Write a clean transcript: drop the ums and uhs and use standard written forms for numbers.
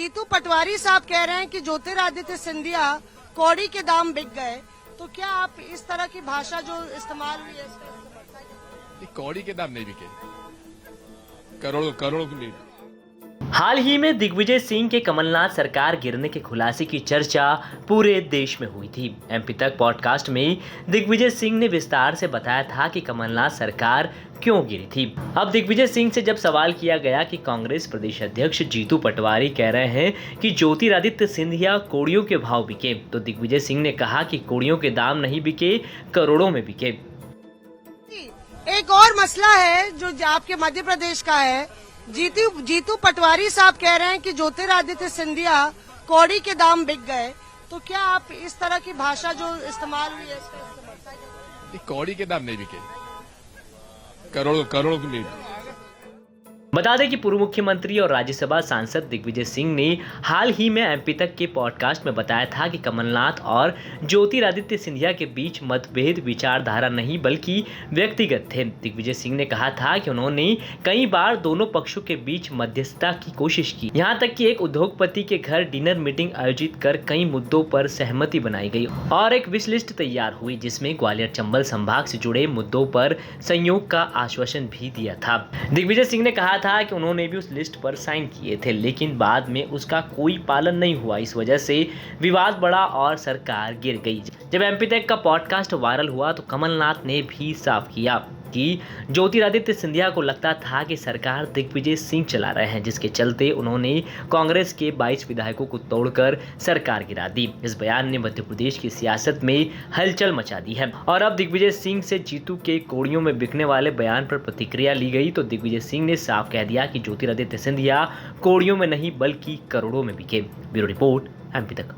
जीतू पटवारी साहब कह रहे हैं कि ज्योतिरादित्य सिंधिया कौड़ी के दाम बिक गए, तो क्या आप इस तरह की भाषा जो इस्तेमाल हुई है इसका इस्तेमाल करेंगे? कौड़ी के दाम नहीं बिके, करोड़ों करोड़ों की नहीं। हाल ही में दिग्विजय सिंह के कमलनाथ सरकार गिरने के खुलासे की चर्चा पूरे देश में हुई थी। एमपी तक पॉडकास्ट में दिग्विजय सिंह ने विस्तार से बताया था कि कमलनाथ सरकार क्यों गिरी थी। अब दिग्विजय सिंह से जब सवाल किया गया कि कांग्रेस प्रदेश अध्यक्ष जीतू पटवारी कह रहे हैं कि ज्योतिरादित्य सिंधिया कौड़ियों के भाव बिके, तो दिग्विजय सिंह ने कहा कि कौड़ियों के दाम नहीं बिके, करोड़ों में बिके। एक और मसला है जो आपके मध्य प्रदेश का है। जीतू पटवारी साहब कह रहे हैं कि ज्योतिरादित्य सिंधिया कौड़ी के दाम बिक गए, तो क्या आप इस तरह की भाषा जो इस्तेमाल हुई है इसका इस्तेमाल करेंगे? कौड़ी के दाम नहीं बिके, करोड़ों करोड़ों की नहीं। बता दें कि पूर्व मुख्यमंत्री और राज्यसभा सांसद दिग्विजय सिंह ने हाल ही में एमपी तक के पॉडकास्ट में बताया था कि कमलनाथ और ज्योतिरादित्य सिंधिया के बीच मतभेद विचारधारा नहीं बल्कि व्यक्तिगत थे। दिग्विजय सिंह ने कहा था कि उन्होंने कई बार दोनों पक्षों के बीच मध्यस्थता की कोशिश की, यहां तक कि एक उद्योगपति के घर डिनर मीटिंग आयोजित कर कई मुद्दों पर सहमति बनाई गई और एक विश लिस्ट तैयार हुई जिसमें ग्वालियर चंबल संभाग से जुड़े मुद्दों पर सहयोग का आश्वासन भी दिया था। दिग्विजय सिंह ने कहा था कि उन्होंने भी उस लिस्ट पर साइन किए थे, लेकिन बाद में उसका कोई पालन नहीं हुआ। इस वजह से विवाद बढ़ा और सरकार गिर गई। जब एमपी तक का पॉडकास्ट वायरल हुआ तो कमलनाथ ने भी साफ किया कि ज्योतिरादित्य सिंधिया को लगता था कि सरकार दिग्विजय सिंह चला रहे हैं, जिसके चलते उन्होंने कांग्रेस के 22 विधायकों को तोड़कर सरकार गिरा दी। इस बयान ने मध्य प्रदेश की सियासत में हलचल मचा दी है और अब दिग्विजय सिंह से जीतू के कौड़ियों में बिकने वाले बयान पर प्रतिक्रिया ली गई तो दिग्विजय सिंह ने साफ कह दिया कि ज्योतिरादित्य सिंधिया कौड़ियों में नहीं बल्कि करोड़ों में बिके। ब्यूरो रिपोर्ट, एमपी तक।